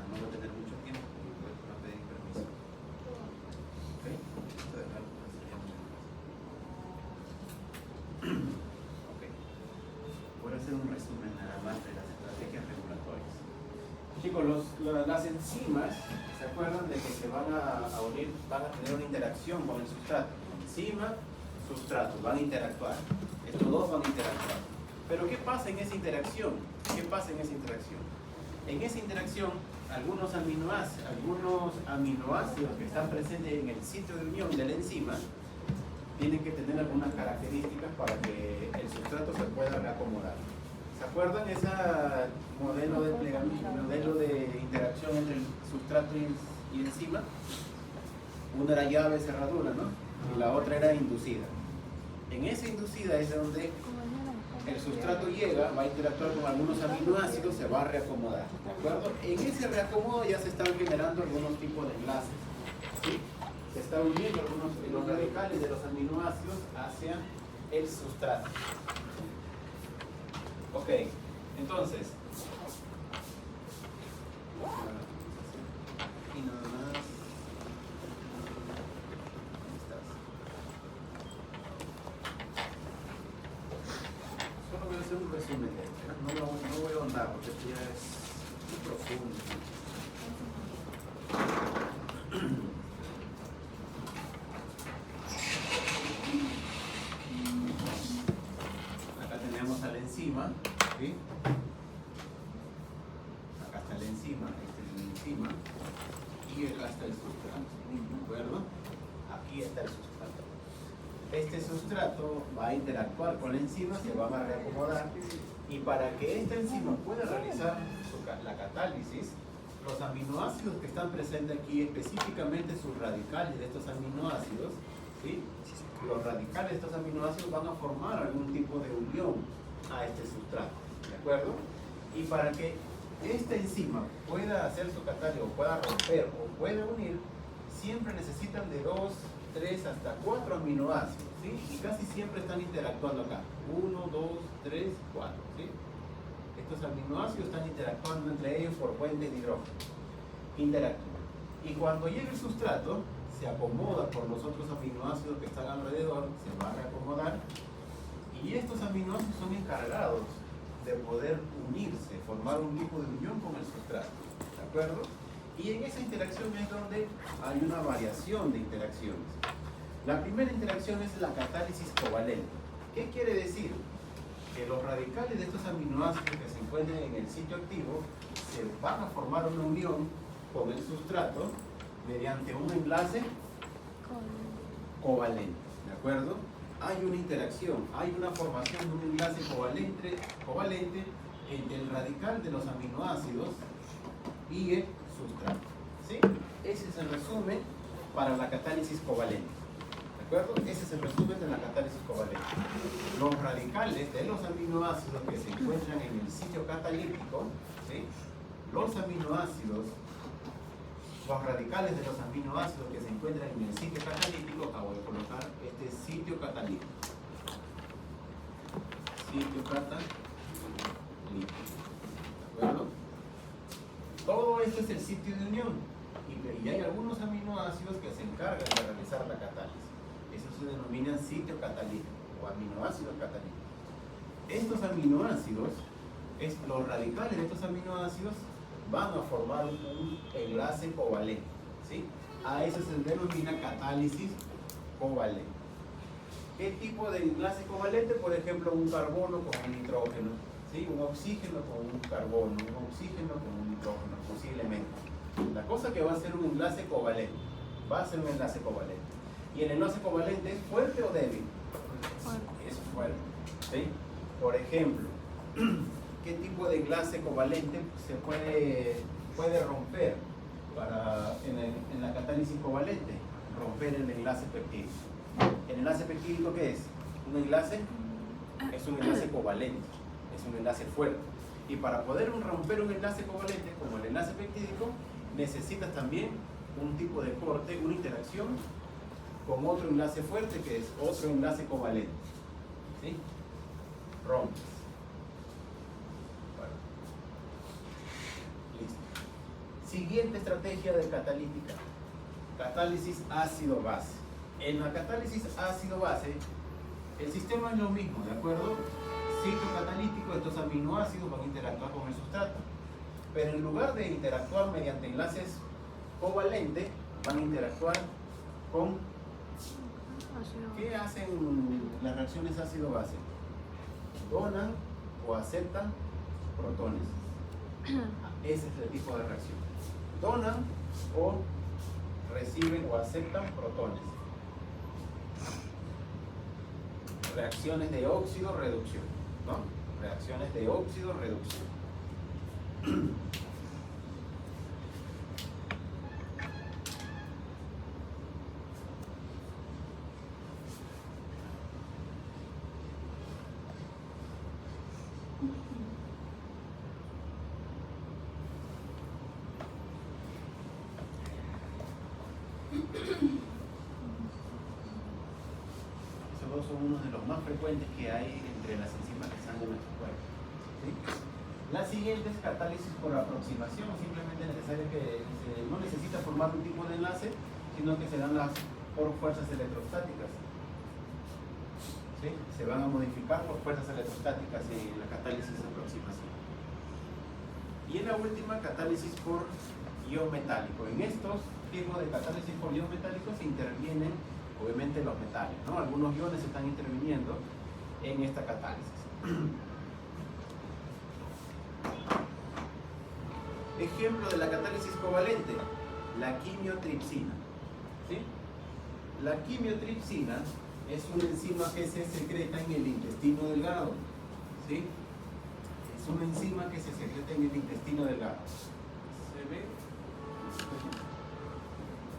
no va a tener mucho tiempo porque después va a pedir permiso. ¿Ok? Esto de acá sería muy fácil. Ok. Voy a hacer un resumen nada más de las estrategias regulatorias. Chicos, las enzimas, ¿se acuerdan de que se van a unir, van a tener una interacción con el sustrato? Enzima, sustrato, van a interactuar. Estos dos van a interactuar. Pero ¿qué pasa en esa interacción? ¿Qué pasa en esa interacción? En esa interacción, algunos aminoácidos que están presentes en el sitio de unión de la enzima tienen que tener algunas características para que el sustrato se pueda reacomodar. ¿Se acuerdan ese modelo de plegamiento, modelo de interacción entre el sustrato y enzima? Una era llave cerradura, ¿no? Y la otra era inducida. En esa inducida es donde el sustrato llega, va a interactuar con algunos aminoácidos, se va a reacomodar, ¿de acuerdo? En ese reacomodo ya se están generando algunos tipos de enlaces, ¿sí? Se están uniendo los radicales de los aminoácidos hacia el sustrato. Ok, entonces, y nada más, ¿dónde estás? Solo voy a hacer un resumen de esto, no voy a ahondar porque esto ya es muy profundo. Acá tenemos a la enzima, ¿sí? Acá está la enzima, esta es la enzima, y acá está el sustrato, ¿de acuerdo? Aquí está el sustrato. Este sustrato va a interactuar con la enzima, se van a reacomodar, y para que esta enzima pueda realizar la catálisis, los aminoácidos que están presentes aquí, específicamente sus radicales de estos aminoácidos, ¿sí? Los radicales de estos aminoácidos van a formar algún tipo de unión a este sustrato, ¿de acuerdo? Y para que esta enzima pueda hacer su catálisis, o pueda romper, o pueda unir, siempre necesitan de 2, 3, hasta 4 aminoácidos, ¿sí? Y casi siempre están interactuando acá. 1, 2, 3, 4, ¿sí? Estos aminoácidos están interactuando entre ellos por puentes de hidrógeno. Interactúan. Y cuando llega el sustrato, se acomoda por los otros aminoácidos que están alrededor, se va a reacomodar, y estos aminoácidos son encargados de poder unirse, formar un tipo de unión con el sustrato, ¿de acuerdo? Y en esa interacción es donde hay una variación de interacciones. La primera interacción es la catálisis covalente. ¿Qué quiere decir? Que los radicales de estos aminoácidos que se encuentran en el sitio activo se van a formar una unión con el sustrato mediante un enlace covalente, ¿de acuerdo? Hay una interacción, hay una formación de un enlace covalente entre el radical de los aminoácidos y el sustrato, ¿sí? Ese es el resumen para la catálisis covalente, ¿de acuerdo? Ese es el resumen de la catálisis covalente. Los radicales de los aminoácidos que se encuentran en el sitio catalítico, ¿sí? Los radicales de los aminoácidos que se encuentran en el sitio catalítico, acá voy a colocar este sitio catalítico. Sitio catalítico, ¿de acuerdo? Todo esto es el sitio de unión, y hay algunos aminoácidos que se encargan de realizar la catálisis. Eso se denominan sitio catalítico o aminoácidos catalíticos. Estos aminoácidos, los radicales de estos aminoácidos van a formar un enlace covalente, ¿sí? A eso se denomina catálisis covalente. ¿Qué tipo de enlace covalente? Por ejemplo, un carbono con un nitrógeno, ¿sí? Un oxígeno con un carbono, un oxígeno con un nitrógeno, posiblemente. La cosa que va a ser un enlace covalente, va a ser un enlace covalente. ¿Y el enlace covalente es fuerte o débil? Es fuerte, ¿sí? Por ejemplo, ¿qué tipo de enlace covalente se puede romper en la catálisis covalente? Romper el enlace peptídico. ¿El enlace peptídico qué es? Un enlace covalente, es un enlace fuerte. Y para poder romper un enlace covalente como el enlace peptídico, necesitas también un tipo de corte, una interacción con otro enlace fuerte que es otro enlace covalente, ¿sí? Rompes. Bueno. Listo. Siguiente estrategia de catalítica, catálisis ácido-base. En la catálisis ácido-base, el sistema es lo mismo, ¿de acuerdo? Sitio catalítico, estos aminoácidos van a interactuar con el sustrato, pero en lugar de interactuar mediante enlaces covalentes, van a interactuar con... ¿Qué hacen las reacciones ácido-base? Donan o aceptan protones. Ese es el tipo de reacción. Donan o reciben o aceptan protones. Reacciones de óxido-reducción, ¿no? Reacciones de óxido-reducción. Esos son uno de los más frecuentes que hay entre las enzimas que están en nuestro cuerpo, ¿sí? La siguiente es catálisis por aproximación. Simplemente es necesario que no necesita formar un tipo de enlace, sino que se dan por fuerzas electrostáticas, ¿sí? Se van a modificar por fuerzas electrostáticas en la catálisis de aproximación. Y en la última, catálisis por ion metálico. En estos tipos de catálisis por ion metálico se intervienen obviamente los metales, ¿no? Algunos iones están interviniendo en esta catálisis. Ejemplo de la catálisis covalente, la quimiotripsina, ¿sí? La quimiotripsina es una enzima que se secreta en el intestino delgado, ¿sí? Es una enzima que se secreta en el intestino delgado. ¿Se ve?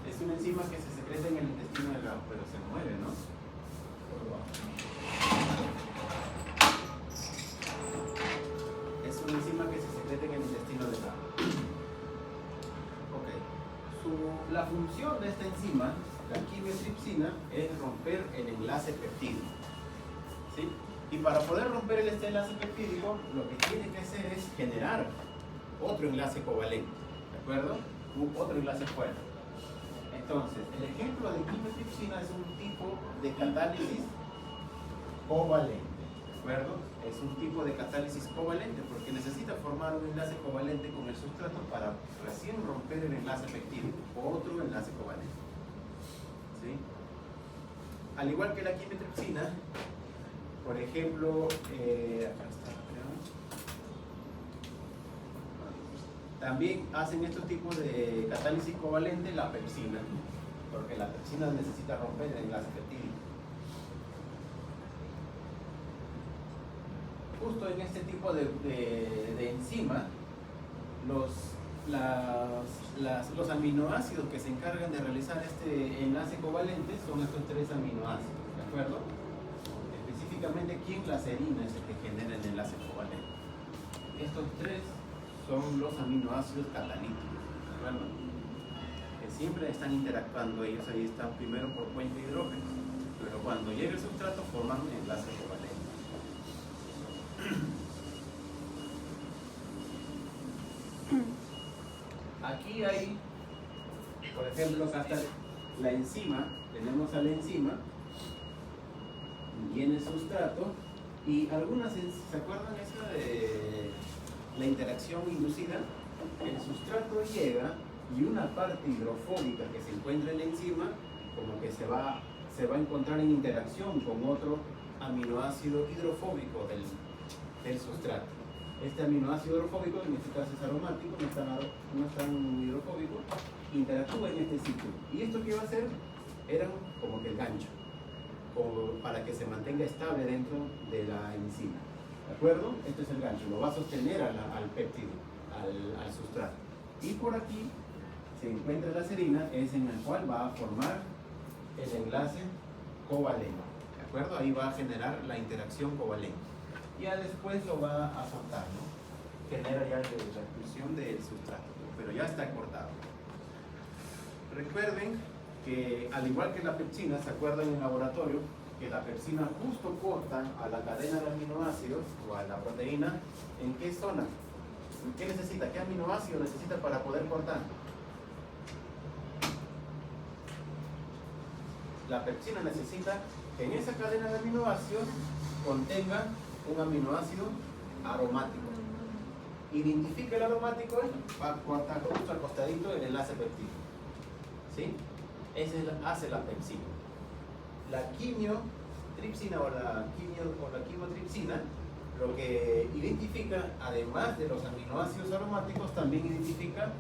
Es una enzima que se secreta en el intestino delgado, pero se mueve, ¿no? Es una enzima que se secreta en el intestino delgado. Ok. La función de esta enzima, la quimiotripsina, es romper el enlace peptídico, ¿sí? Y para poder romper este enlace peptídico, lo que tiene que hacer es generar otro enlace covalente, ¿de acuerdo? Otro enlace fuera. Entonces, el ejemplo de quimiotripsina es un tipo de catálisis covalente, ¿de acuerdo? Es un tipo de catálisis covalente porque necesita formar un enlace covalente con el sustrato para recién romper el enlace peptídico, otro enlace covalente, ¿sí? Al igual que la quimiotripsina, por ejemplo, acá está, también hacen estos tipos de catálisis covalente la pepsina, porque la pepsina necesita romper el enlace peptídico. Justo en este tipo de enzima, los aminoácidos que se encargan de realizar este enlace covalente son estos tres aminoácidos, ¿de acuerdo? Específicamente, quinlaserina es el que genera el enlace covalente. Estos tres son los aminoácidos catalíticos, ¿de acuerdo? Que siempre están interactuando, ellos ahí están primero por puente de hidrógeno, pero cuando llega el sustrato forman un enlace covalente. Aquí hay, por ejemplo, acá está la enzima, tenemos a la enzima, viene el sustrato, y algunas, ¿se acuerdan eso de la interacción inducida? El sustrato llega y una parte hidrofóbica que se encuentra en la enzima, como que se va a encontrar en interacción con otro aminoácido hidrofóbico del sustrato. Este aminoácido hidrofóbico, en este caso es aromático, no es tan hidrofóbico, interactúa en este sitio. ¿Y esto qué va a hacer? Era como que el gancho, como para que se mantenga estable dentro de la enzima. ¿De acuerdo? Este es el gancho, lo va a sostener al péptido, al sustrato. Y por aquí se encuentra la serina, es en el cual va a formar el enlace covalente. ¿De acuerdo? Ahí va a generar la interacción covalente. Ya después lo va a soltar, ¿no? Genera ya la expulsión del sustrato, pero ya está cortado. Recuerden que al igual que la pepsina, ¿se acuerdan en el laboratorio? Que la pepsina justo corta a la cadena de aminoácidos o a la proteína, ¿en qué zona? ¿Qué necesita? ¿Qué aminoácido necesita para poder cortar? La pepsina necesita que en esa cadena de aminoácidos contenga un aminoácido aromático. Identifica el aromático, va a cortar justo al costadito el enlace peptídico. ¿Sí? Ese hace la pepsina. La quimiotripsina o la quimotripsina lo que identifica, además de los aminoácidos aromáticos, también identifica,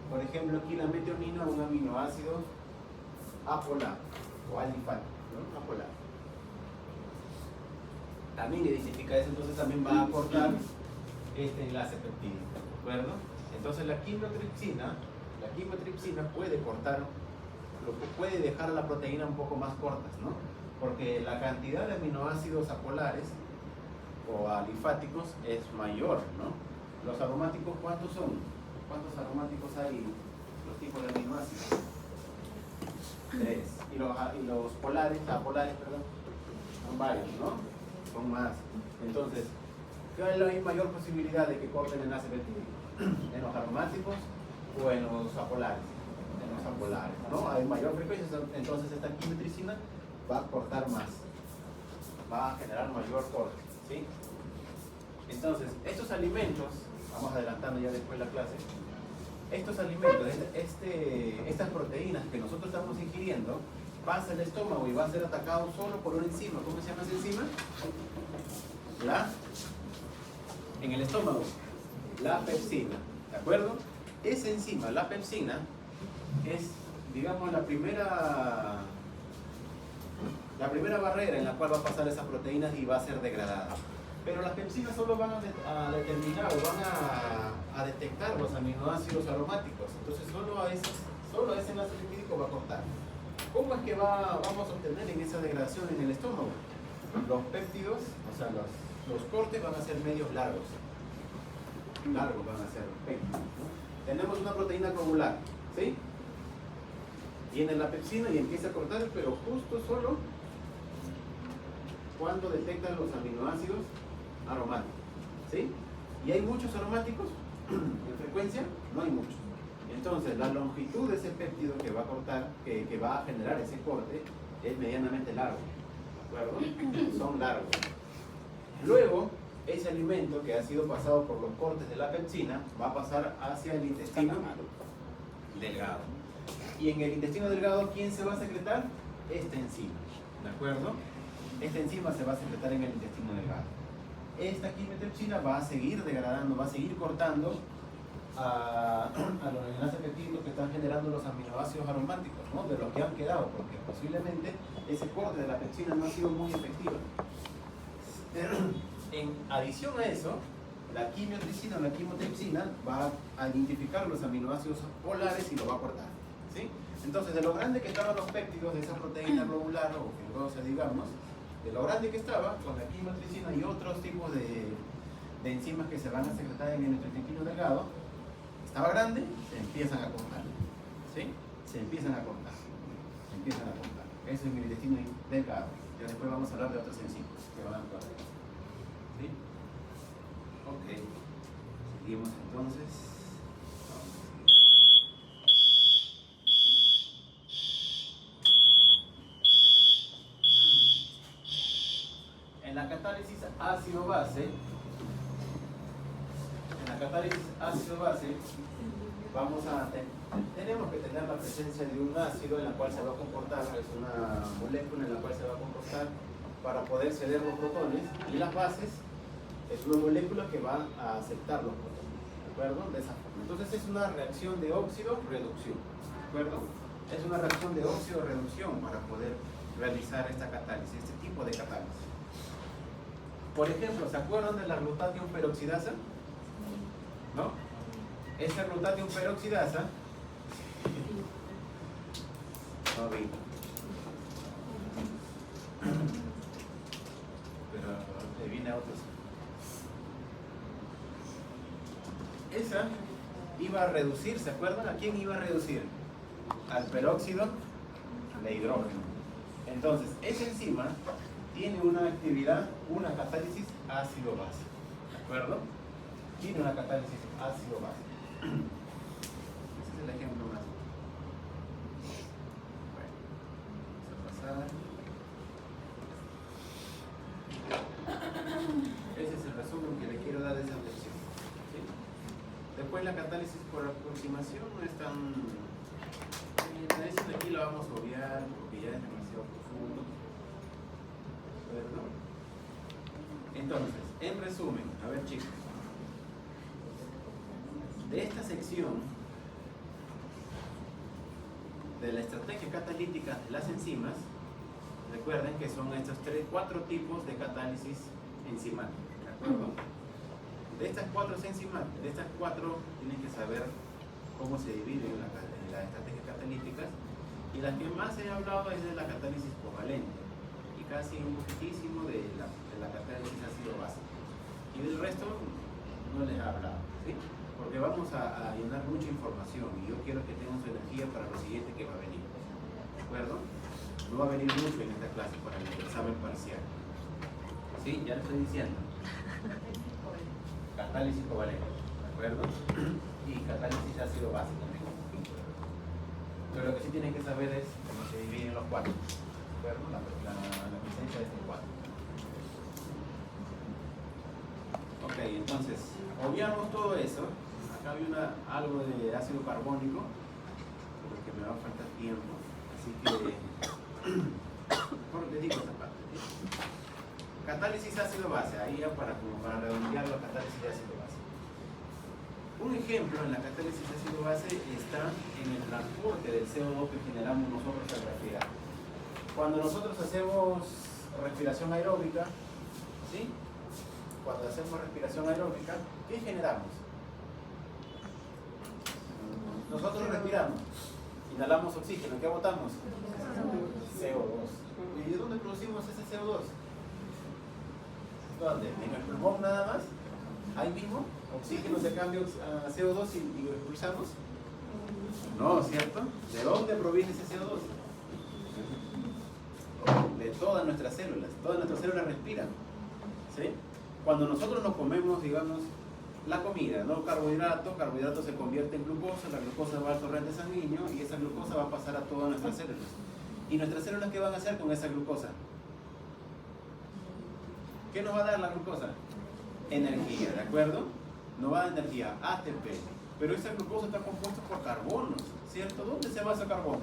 por ejemplo, aquí la metionina, un aminoácido apolar o alifático, ¿no? Apolar. También identifica eso, entonces también va a cortar este enlace peptídico, ¿de acuerdo? Entonces la quimotripsina puede cortar, puede dejar a la proteína un poco más cortas, ¿no? Porque la cantidad de aminoácidos apolares o alifáticos es mayor, ¿no? Los aromáticos, ¿cuántos son? ¿Cuántos aromáticos hay? Los tipos de aminoácidos. 3. Y los apolares, perdón, son varios, ¿no? Son más. Entonces, ¿cuál hay mayor posibilidad de que corten el enlace peptídico? ¿En los aromáticos o en los apolares? En los apolares, ¿no? Hay mayor frecuencia, entonces esta quimotripsina va a cortar más, va a generar mayor corte, ¿sí? Entonces, estos alimentos, vamos adelantando ya después la clase, estos alimentos, estas proteínas que nosotros estamos ingiriendo, pasa al estómago y va a ser atacado solo por una enzima. ¿Cómo se llama esa enzima? En el estómago, la pepsina, ¿de acuerdo? Esa enzima, la pepsina, es, digamos, la primera barrera en la cual va a pasar esas proteínas y va a ser degradada. Pero las pepsinas solo van a determinar o van a detectar los aminoácidos aromáticos. Entonces solo ese enlace lipídico va a cortar. ¿Cómo es que vamos a obtener en esa degradación en el estómago? Los péptidos, o sea, los cortes van a ser medios largos. Largos van a ser los péptidos, ¿no? Tenemos una proteína coagular, ¿sí? Viene la pepsina y empieza a cortar, pero justo solo cuando detectan los aminoácidos aromáticos, ¿sí? ¿Y hay muchos aromáticos en frecuencia? No hay muchos. Entonces, la longitud de ese péptido que va a cortar, que va a generar ese corte, es medianamente largo, ¿de acuerdo? Son largos. Luego, ese alimento que ha sido pasado por los cortes de la pepsina va a pasar hacia el intestino delgado. Y en el intestino delgado, ¿quién se va a secretar? Esta enzima, ¿de acuerdo? Esta enzima se va a secretar en el intestino delgado. Esta quimotripsina va a seguir degradando, va a seguir cortando a los enlaces peptídicos que están generando los aminoácidos aromáticos, ¿no? De los que han quedado, porque posiblemente ese corte de la pepsina no ha sido muy efectivo. En adición a eso, la quimotripsina o la quimotripsina va a identificar los aminoácidos polares y lo va a cortar, ¿sí? Entonces, de lo grande que estaban los péptidos de esa proteína globular o fibrosa, digamos, de lo grande que estaba con la quimotripsina y otros tipos de enzimas que se van a secretar en el intestino delgado, estaba grande, se empiezan a cortar, ¿sí? Se empiezan a cortar. Eso es el intestino delgado. Y después vamos a hablar de otras enzimas que van a actuar, ¿sí? Ok. Seguimos entonces. En la catálisis ácido-base, tenemos que tener la presencia de un ácido en la cual se va a comportar, es una molécula en la cual se va a comportar para poder ceder los protones, y las bases es una molécula que va a aceptar los protones, ¿de acuerdo? De esa forma. Entonces es una reacción de óxido-reducción, ¿de acuerdo? Es una reacción de óxido-reducción para poder realizar esta catálisis, este tipo de catálisis. Por ejemplo, ¿se acuerdan de la glutatión peroxidasa? ¿No? Esta glutatión peroxidasa no vi. Pero le viene a otros. Esa iba a reducir, ¿se acuerdan? ¿A quién iba a reducir? Al peróxido de hidrógeno. Entonces, esa enzima tiene una actividad, una catálisis ácido-base, ¿de acuerdo? tiene una catálisis ácido-base. Ese es el ejemplo más. Bueno, vamos a pasar. Ese es el resumen que le quiero dar de esa lección. ¿Sí? Después la catálisis por aproximación no es tan... Eso de aquí lo vamos a obviar porque ya es demasiado profundo. ¿Verdad? Entonces, en resumen, a ver chicos, de esta sección de la estrategia catalítica de las enzimas, recuerden que son estos 4 tipos de catálisis enzimática, ¿de acuerdo? De estas 4 tienen que saber cómo se dividen en las estrategias catalíticas, y las que más he hablado es de la catálisis covalente y casi un poquitísimo de la catálisis ácido-base, y del resto no les he hablado, ¿sí? Porque vamos a llenar mucha información y yo quiero que tengan su energía para lo siguiente que va a venir, ¿de acuerdo? No va a venir mucho en esta clase para el examen parcial, ¿sí? Ya lo estoy diciendo. Catálisis covalente, ¿de acuerdo? Y catálisis ácido-base también. Pero lo que sí tienen que saber es cómo se dividen los 4, ¿de acuerdo? La presencia de estos 4. Ok, entonces, obviamos todo eso. Acá hay algo de ácido carbónico, porque me va a faltar tiempo, así que les digo esa parte. Catálisis ácido-base, ahí ya para redondear la catálisis de ácido-base. Un ejemplo en la catálisis ácido-base está en el transporte del CO2 que generamos nosotros al respirar. Cuando nosotros hacemos respiración aeróbica, ¿sí? Cuando hacemos respiración aeróbica, ¿qué generamos? Nosotros respiramos, inhalamos oxígeno, ¿qué botamos? CO2. ¿Y de dónde producimos ese CO2? ¿Dónde? ¿En el pulmón nada más? ¿Ahí mismo? ¿Oxígeno se cambia a CO2 y lo expulsamos? No, ¿cierto? ¿De dónde proviene ese CO2? De todas nuestras células. Todas nuestras células respiran, ¿sí? Cuando nosotros nos comemos, digamos, la comida, ¿no? Carbohidrato se convierte en glucosa, la glucosa va al torrente sanguíneo y esa glucosa va a pasar a todas nuestras células. ¿Y nuestras células qué van a hacer con esa glucosa? ¿Qué nos va a dar la glucosa? Energía, ¿de acuerdo? Nos va a dar energía, ATP. Pero esa glucosa está compuesta por carbonos, ¿cierto? ¿Dónde se va ese carbono?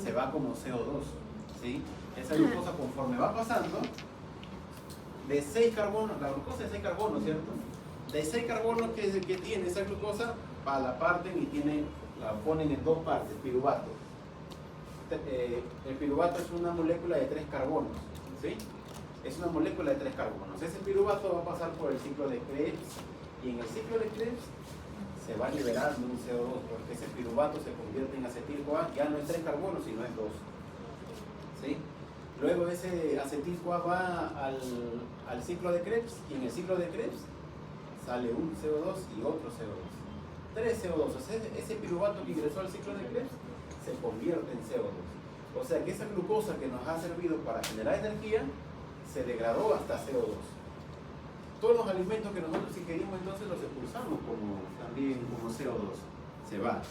Se va como CO2, ¿sí? Esa glucosa conforme va pasando, de 6 carbonos, la glucosa es 6 carbonos, ¿cierto? De 6 carbonos que tiene esa glucosa, la parten y la ponen en 2 partes, piruvato. El piruvato es una molécula de 3 carbonos, ¿sí? Es una molécula de 3 carbonos. Ese piruvato va a pasar por el ciclo de Krebs y en el ciclo de Krebs se va a liberar un CO2 porque ese piruvato se convierte en acetil-CoA, ya no es 3 carbonos sino es 2, ¿sí? Luego ese acetil-CoA va al ciclo de Krebs y en el ciclo de Krebs sale un CO2 y otro CO2. 3 CO2. O sea, ese piruvato que ingresó al ciclo de Krebs se convierte en CO2. O sea que esa glucosa que nos ha servido para generar energía se degradó hasta CO2. Todos los alimentos que nosotros ingerimos entonces los expulsamos también como CO2. Se va.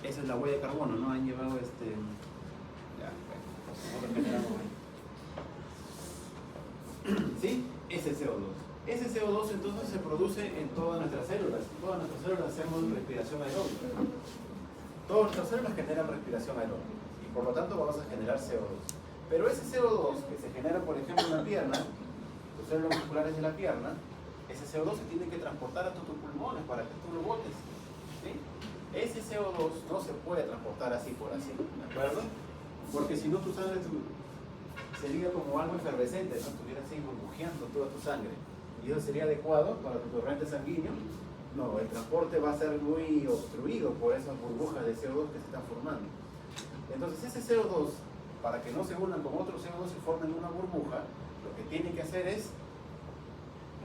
Esa es la huella de carbono, ¿no? Han llevado Ya, bueno, generamos ahí. ¿Sí? Ese CO2. Ese CO2 entonces se produce en todas nuestras células. Todas nuestras células hacemos respiración aeróbica. Todas nuestras células generan respiración aeróbica y por lo tanto vamos a generar CO2. Pero ese CO2 que se genera, por ejemplo, en la pierna, los células musculares de la pierna, ese CO2 se tiene que transportar a tus pulmones para que tú lo botes, ¿sí? Ese CO2 no se puede transportar así por así, ¿de acuerdo? Porque si no tu sangre sería como algo efervescente, ¿no? Estuviera así burbujeando toda tu sangre. Y eso sería adecuado para tu torrente sanguíneo. No, el transporte va a ser muy obstruido por esas burbujas de CO2 que se están formando. Entonces ese CO2, para que no se unan con otro CO2 y formen una burbuja, lo que tiene que hacer es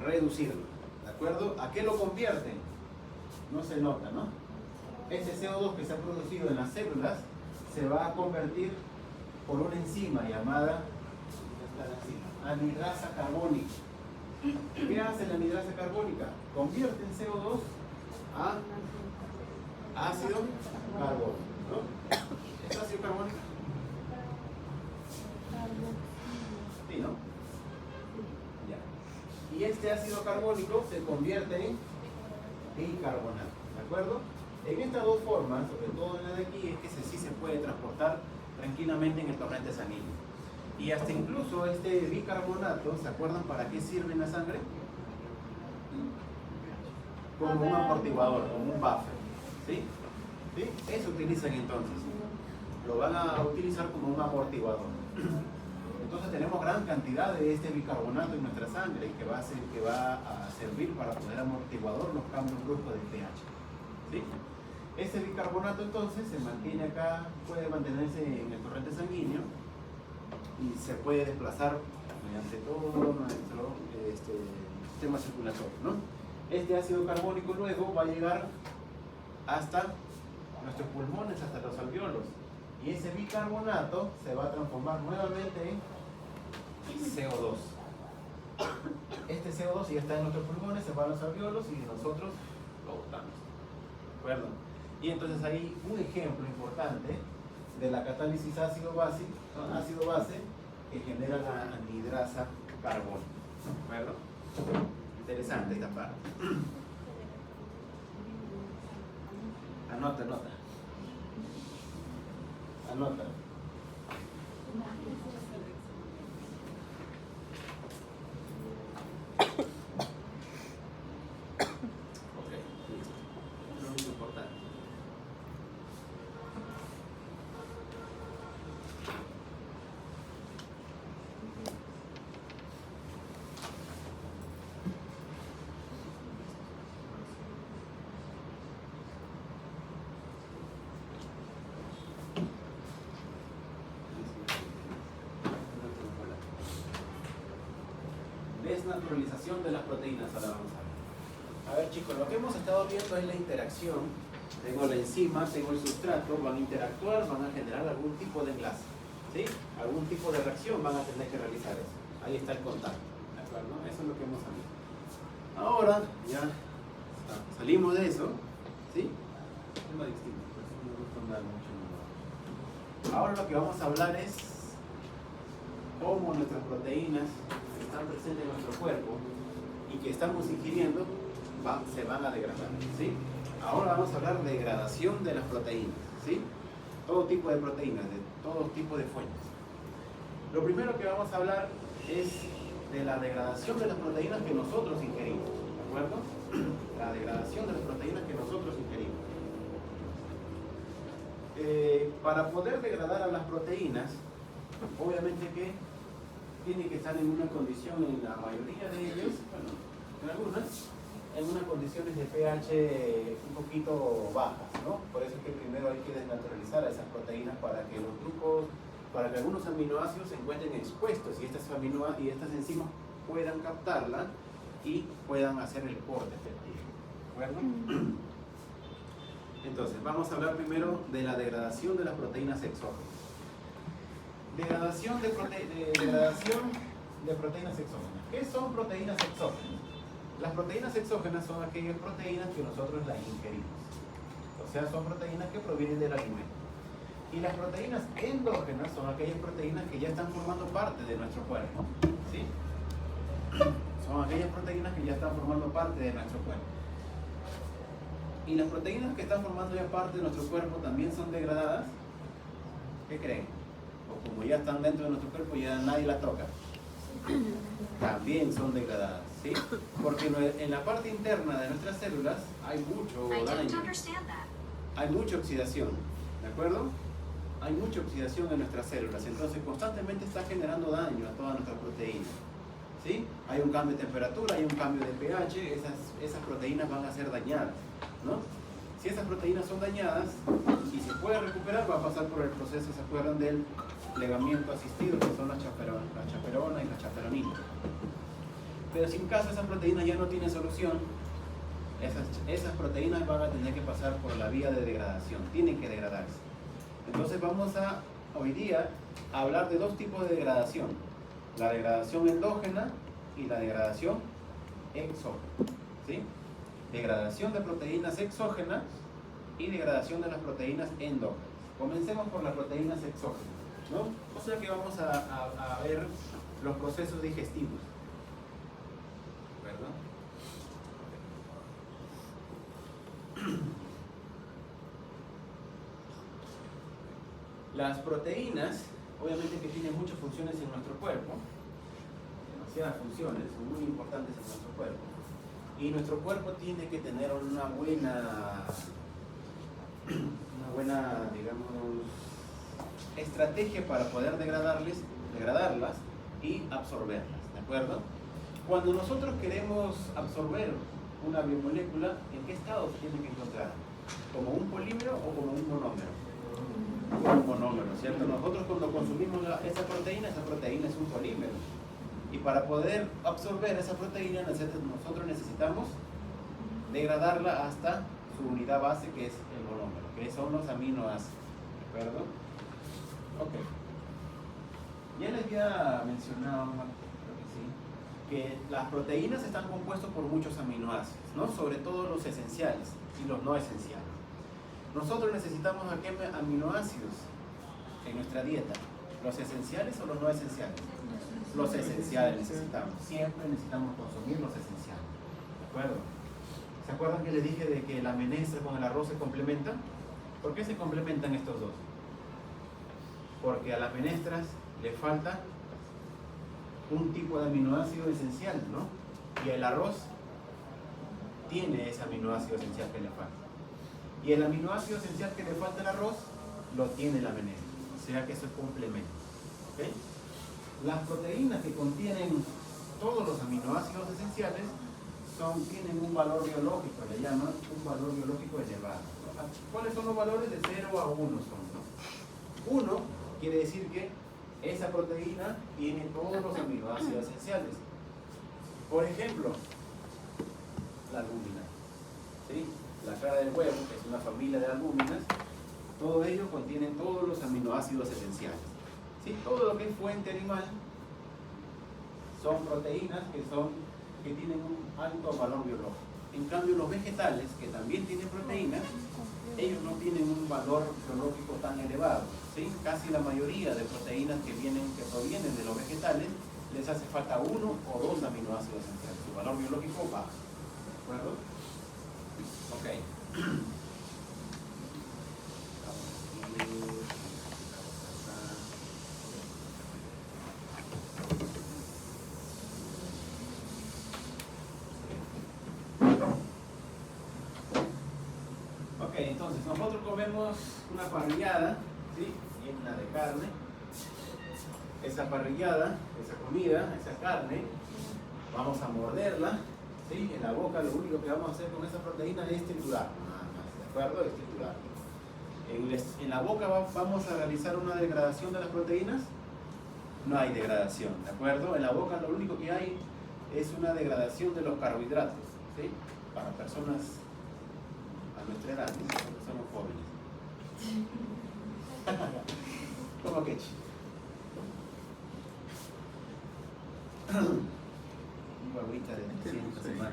reducirlo, ¿de acuerdo? ¿A qué lo convierte? No se nota, ¿no? Ese CO2 que se ha producido en las células se va a convertir por una enzima llamada anidrasa carbónica. ¿Qué hace la anhidrasa carbónica? Convierte en CO2 a ácido carbónico, ¿no? ¿Es ácido carbónico? Sí, ¿no? Ya. Y este ácido carbónico se convierte en bicarbonato, ¿de acuerdo? En estas dos formas, sobre todo en la de aquí, es que sí se puede transportar tranquilamente en el torrente sanguíneo. Y hasta incluso este bicarbonato, ¿se acuerdan para qué sirve en la sangre? Como un amortiguador, como un buffer, ¿sí? ¿Sí? Eso utilizan entonces. Lo van a utilizar como un amortiguador. Entonces tenemos gran cantidad de este bicarbonato en nuestra sangre que va a servir para poder amortiguador los cambios bruscos de pH, ¿sí? Ese bicarbonato entonces se mantiene acá, puede mantenerse en el torrente sanguíneo y se puede desplazar mediante todo nuestro sistema circulatorio, ¿no? Este ácido carbónico luego va a llegar hasta nuestros pulmones, hasta los alvéolos, y ese bicarbonato se va a transformar nuevamente en CO2. Este CO2 ya está en nuestros pulmones, se va a los alvéolos y nosotros lo botamos, ¿de acuerdo? Y entonces hay un ejemplo importante de la catálisis ácido-base que genera la anhidrasa carbónica, ¿de acuerdo? Interesante esta parte. Anota. Ok, listo. Eso es muy importante. Desnaturalización de las proteínas. Ahora vamos a ver. A ver, chicos, lo que hemos estado viendo es la interacción. Tengo la enzima, tengo el sustrato, van a interactuar, van a generar algún tipo de enlace, ¿sí? Algún tipo de reacción van a tener que realizar eso. Ahí está el contacto, ¿de acuerdo? Eso es lo que hemos visto. Ahora ya salimos de eso, ¿sí? Es más distinto, por eso me gusta andar mucho en el... Ahora lo que vamos a hablar es cómo nuestras proteínas que están presentes en nuestro cuerpo y que estamos ingiriendo se van a degradar, ¿sí? Ahora vamos a hablar de degradación de las proteínas, ¿sí? Todo tipo de proteínas, de todo tipo de fuentes. Lo primero que vamos a hablar es de la degradación de las proteínas que nosotros ingerimos, ¿de acuerdo? La degradación de las proteínas que nosotros ingerimos. Para poder degradar a las proteínas, obviamente que tiene que estar en una condición, en la mayoría de ellos, bueno, en algunas, en unas condiciones de pH un poquito bajas, ¿no? Por eso es que primero hay que desnaturalizar a esas proteínas para que los grupos, para que algunos aminoácidos se encuentren expuestos y estas enzimas puedan captarla y puedan hacer el corte efectivo, ¿de acuerdo? Entonces, vamos a hablar primero de la degradación de las proteínas exógenas. Degradación de proteínas exógenas. ¿Qué son proteínas exógenas? Las proteínas exógenas son aquellas proteínas que nosotros las ingerimos. O sea, son proteínas que provienen del alimento. Y las proteínas endógenas son aquellas proteínas que ya están formando parte de nuestro cuerpo, ¿sí? Son aquellas proteínas que ya están formando parte de nuestro cuerpo. Y las proteínas que están formando ya parte de nuestro cuerpo también son degradadas. ¿Qué creen? O como ya están dentro de nuestro cuerpo, ya nadie las toca. También son degradadas, ¿sí? Porque en la parte interna de nuestras células hay mucho daño. Hay mucha oxidación, ¿de acuerdo? Hay mucha oxidación en nuestras células, entonces constantemente está generando daño a todas nuestras proteínas, ¿sí? Hay un cambio de temperatura, hay un cambio de pH, esas proteínas van a ser dañadas, ¿no? Si esas proteínas son dañadas y se puede recuperar, va a pasar por el proceso, ¿se acuerdan del plegamiento asistido, que son la chaperona y la chaperonina? Pero si en caso esas proteínas ya no tienen solución, esas proteínas van a tener que pasar por la vía de degradación, tienen que degradarse. Entonces vamos hoy día a hablar de dos tipos de degradación: la degradación endógena y la degradación exógenas, ¿sí? Degradación de proteínas exógenas y degradación de las proteínas endógenas. Comencemos por las proteínas exógenas, ¿no? O sea que vamos a ver los procesos digestivos, ¿verdad? Las proteínas, obviamente que tienen muchas funciones en nuestro cuerpo, demasiadas funciones, son muy importantes en nuestro cuerpo, y nuestro cuerpo tiene que tener una buena, digamos, estrategia para poder degradarlas y absorberlas, ¿de acuerdo? Cuando nosotros queremos absorber una biomolécula, ¿en qué estado se tiene que encontrar? ¿Como un polímero o como un monómero? Como un monómero, ¿cierto? Nosotros cuando consumimos esa proteína es un polímero. Y para poder absorber esa proteína, nosotros necesitamos degradarla hasta su unidad base, que es el monómero, que son los aminoácidos, ¿de acuerdo? Ok. Ya les había mencionado, creo que sí, que las proteínas están compuestas por muchos aminoácidos, ¿no? Sobre todo los esenciales y los no esenciales. Nosotros necesitamos ¿a qué aminoácidos en nuestra dieta? ¿Los esenciales o los no esenciales? Los esenciales necesitamos. Siempre necesitamos consumir los esenciales. ¿De acuerdo? ¿Se acuerdan que les dije de que la menestra con el arroz se complementan? ¿Por qué se complementan estos dos? Porque a las menestras le falta un tipo de aminoácido esencial, ¿no? Y el arroz tiene ese aminoácido esencial que le falta. Y el aminoácido esencial que le falta al arroz lo tiene la menestra. O sea que eso es complemento. ¿Okay? Las proteínas que contienen todos los aminoácidos esenciales tienen un valor biológico, le llaman un valor biológico elevado. ¿Cuáles son los valores? De 0 a 1 son, ¿no? 1 quiere decir que esa proteína tiene todos los aminoácidos esenciales. Por ejemplo, la albúmina, ¿sí? La clara del huevo, que es una familia de albúminas, todo ello contiene todos los aminoácidos esenciales, ¿sí? Todo lo que es fuente animal son proteínas que tienen un alto valor biológico. En cambio, los vegetales, que también tienen proteínas, ellos no tienen un valor biológico tan elevado, ¿sí? Casi la mayoría de proteínas que provienen de los vegetales les hace falta 1 o 2 aminoácidos esenciales. Su valor biológico baja. ¿De acuerdo? Ok. Ok, entonces nosotros comemos una parrillada, ¿sí? Llena de carne. Esa parrillada, esa comida, esa carne, vamos a morderla, ¿sí? En la boca lo único que vamos a hacer con esa proteína es triturar, nada más, ¿de acuerdo? Es triturar. En la boca vamos a realizar una degradación de las proteínas. No hay degradación, ¿de acuerdo? En la boca lo único que hay es una degradación de los carbohidratos, ¿sí? Para personas a nuestra edad, somos jóvenes. Como que un huevita de 300 semanas.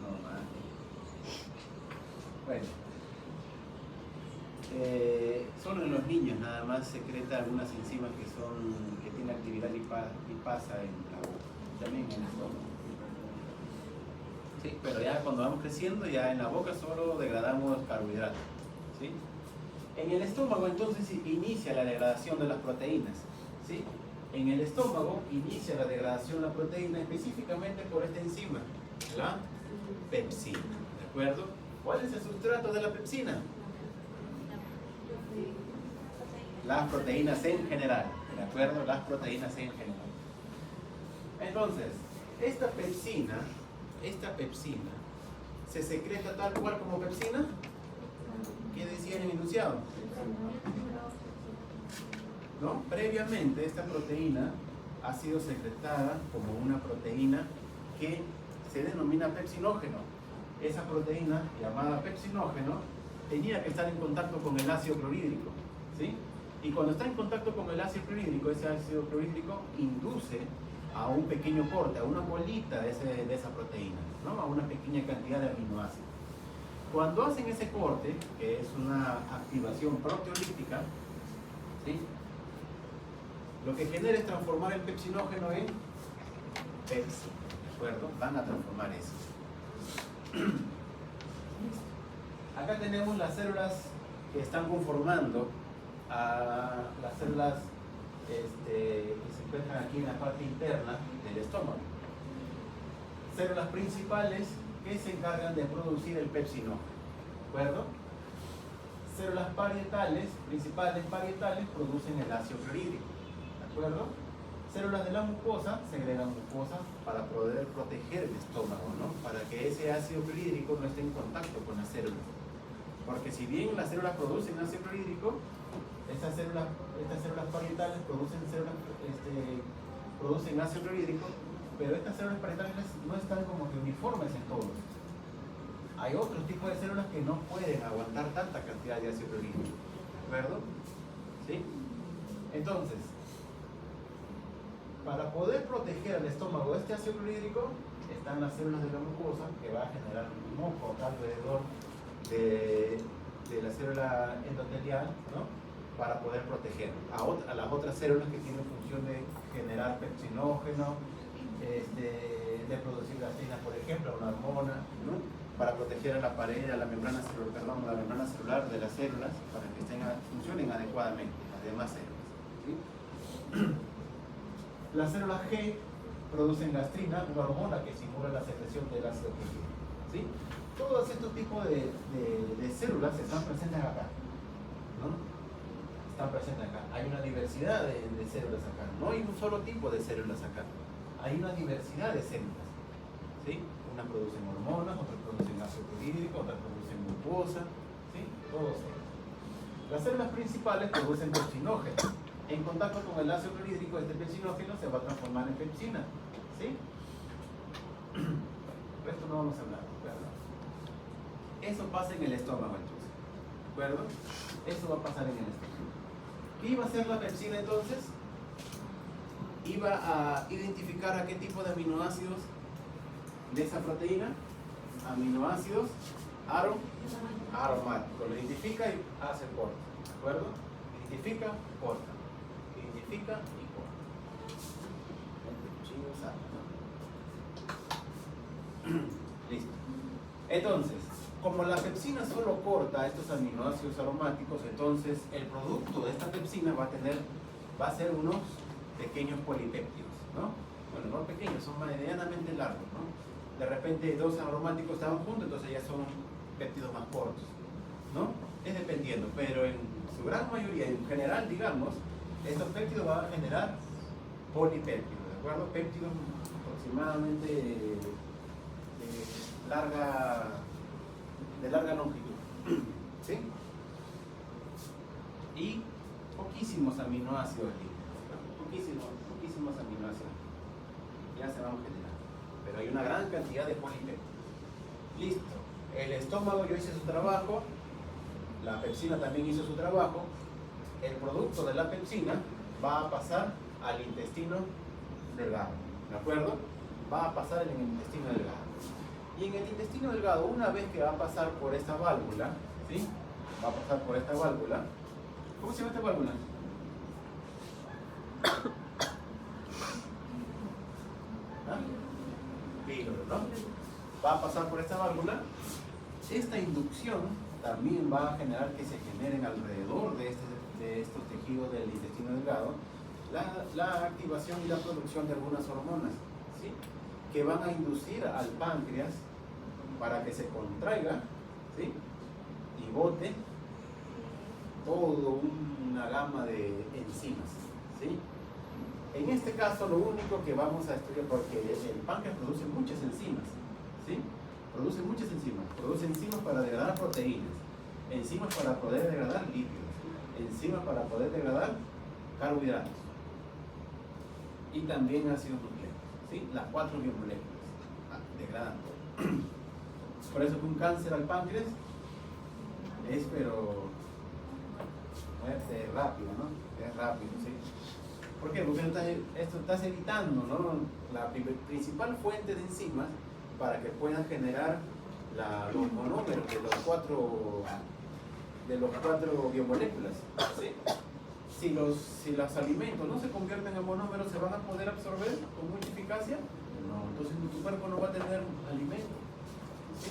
No, man. Bueno. Solo en los niños nada más secreta algunas enzimas que tienen actividad lipasa en la boca, también en el estómago. Sí, pero ya cuando vamos creciendo, ya en la boca solo degradamos carbohidratos, ¿sí? En el estómago entonces inicia la degradación de las proteínas, ¿sí? En el estómago inicia la degradación de la proteína específicamente por esta enzima, la pepsina, ¿de acuerdo? ¿Cuál es el sustrato de la pepsina? Las proteínas en general, ¿de acuerdo? Las proteínas en general. Entonces, esta pepsina se secreta tal cual como pepsina. ¿Qué decía en el enunciado? ¿No? Previamente esta proteína ha sido secretada como una proteína que se denomina pepsinógeno. Esa proteína llamada pepsinógeno tenía que estar en contacto con el ácido clorhídrico, ¿sí? Y cuando está en contacto con el ácido clorhídrico, ese ácido clorhídrico induce a un pequeño corte, a una bolita de esa proteína, ¿no? A una pequeña cantidad de aminoácidos. Cuando hacen ese corte, que es una activación proteolítica, ¿sí? Lo que genera es transformar el pepsinógeno en Pepsi, ¿de acuerdo? Van a transformar eso. Acá tenemos las células que están conformando a las células que se encuentran aquí en la parte interna del estómago. Células principales que se encargan de producir el pepsinógeno, ¿de acuerdo? Células parietales, principales parietales, producen el ácido clorhídrico, ¿de acuerdo? Células de la mucosa segregan mucosa para poder proteger el estómago, ¿no? Para que ese ácido clorhídrico no esté en contacto con las células. Porque si bien las células producen ácido clorhídrico, estas células parietales producen ácido clorhídrico, pero estas células parietales no están como que uniformes en todos. Hay otros tipos de células que no pueden aguantar tanta cantidad de ácido clorhídrico, ¿de acuerdo? ¿Sí? Entonces, para poder proteger al estómago de este ácido clorhídrico, están las células de la mucosa, que va a generar un moco alrededor de la célula endotelial, ¿no? Para poder proteger a las otras células que tienen función de generar pepsinógeno, de producir gastrina, por ejemplo, una hormona, ¿no? Para proteger a la pared, a la membrana celular de las células, para que funcionen adecuadamente las demás células, ¿sí? Las células G producen gastrina, una hormona que estimula la secreción del ácido clorhídrico, ¿sí? Todos estos tipos de células están presentes acá, ¿no? Están presentes acá. Hay una diversidad de células acá. No hay un solo tipo de células acá. Hay una diversidad de células, ¿sí? Unas producen hormonas, otras producen ácido clorhídrico, otras producen glucosa, ¿sí? Todos ellos. Las células principales producen pepsinógeno. En contacto con el ácido clorhídrico, este pepsinógeno se va a transformar en pepsina, ¿sí? Esto no vamos a hablar, ¿verdad? Eso pasa en el estómago, entonces, ¿de acuerdo? Eso va a pasar en el estómago. ¿Qué iba a hacer la pepsina entonces? Iba a identificar a qué tipo de aminoácidos de esa proteína, aminoácidos aromáticos. Lo identifica y hace corta, ¿de acuerdo? Identifica, corta. Identifica y corta. Listo. Entonces, como la pepsina solo corta estos aminoácidos aromáticos, entonces el producto de esta pepsina va a ser unos pequeños polipéptidos, ¿no? Bueno, no pequeños, son medianamente largos, ¿no? De repente dos aromáticos estaban juntos, entonces ya son péptidos más cortos, ¿no? Es dependiendo, pero en su gran mayoría, en general, digamos, estos péptidos van a generar polipéptidos, ¿de acuerdo? Péptidos aproximadamente de larga longitud, ¿sí? Y poquísimos aminoácidos libres, poquísimos aminoácidos ya se van a generar, pero hay una gran cantidad de polipéptidos. Listo, el estómago yo hice su trabajo, la pepsina también hizo su trabajo. El producto de la pepsina va a pasar al intestino delgado, ¿de acuerdo? Va a pasar en el intestino delgado. Y en el intestino delgado, una vez que va a pasar por esta válvula, ¿sí? Va a pasar por esta válvula. ¿Cómo se llama esta válvula? ¿Ah? Píloro, ¿no? Va a pasar por esta válvula. Esta inducción también va a generar que se generen alrededor de estos tejidos del intestino delgado la activación y la producción de algunas hormonas, ¿sí? Que van a inducir al páncreas para que se contraiga, ¿sí? Y bote toda una gama de enzimas, ¿sí? En este caso lo único que vamos a estudiar, porque el páncreas produce muchas enzimas, ¿sí? Produce enzimas para degradar proteínas, enzimas para poder degradar lípidos, enzimas para poder degradar carbohidratos y también ácidos nucleicos, ¿sí? Las 4 biomoléculas degradan todo. Por eso que un cáncer al páncreas es pero muerte rápida, ¿no? Es rápido, ¿sí? ¿Por qué? Porque esto estás evitando, ¿no?, la principal fuente de enzimas para que puedan generar los monómeros de los cuatro biomoléculas. ¿Sí? Si los alimentos no se convierten en monómeros, ¿se van a poder absorber con mucha eficacia? No, entonces tu cuerpo no va a tener alimento. ¿Sí?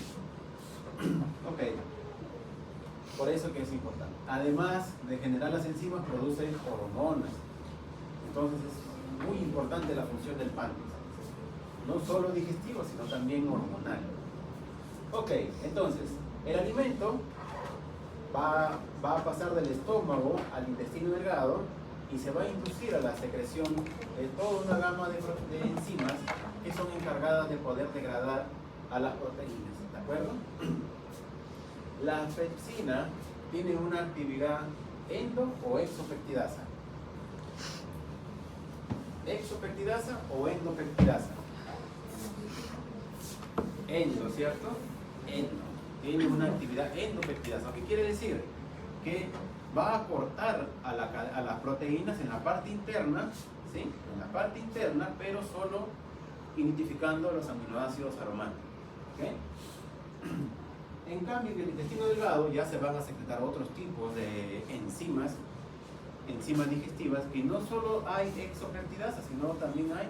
Ok. Por eso que es importante. Además de generar las enzimas, producen hormonas. Entonces es muy importante la función del páncreas. No solo digestivo, sino también hormonal. Ok, entonces, el alimento va a pasar del estómago al intestino delgado y se va a inducir a la secreción de toda una gama de enzimas que son encargadas de poder degradar a las proteínas. ¿De acuerdo? La pepsina tiene una actividad endo o exopeptidasa. ¿Exopeptidasa o endopeptidasa? Endo, ¿cierto? Endo. Tiene una actividad endopeptidasa. ¿Qué quiere decir? Que va a cortar a las proteínas en la parte interna, ¿sí? En la parte interna, pero solo identificando los aminoácidos aromáticos. ¿Okay? En cambio, en el intestino delgado ya se van a secretar otros tipos de enzimas digestivas, y no solo hay exopeptidasa, sino también hay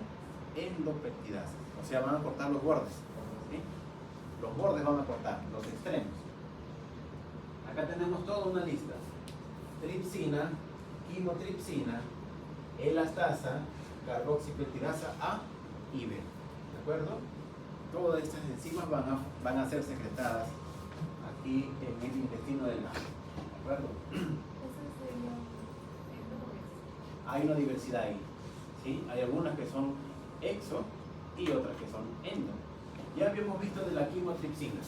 endopeptidasa. O sea, van a cortar los bordes. ¿Sí? Los bordes van a cortar, los extremos. Acá tenemos toda una lista: tripsina, quimotripsina, elastasa, carboxipeptidasa A y B. ¿De acuerdo? Todas estas enzimas van a ser secretadas aquí en el intestino delgado. ¿De acuerdo? Hay una diversidad ahí. ¿Sí? Hay algunas que son exo y otras que son endo. Ya habíamos visto de la quimotripsina,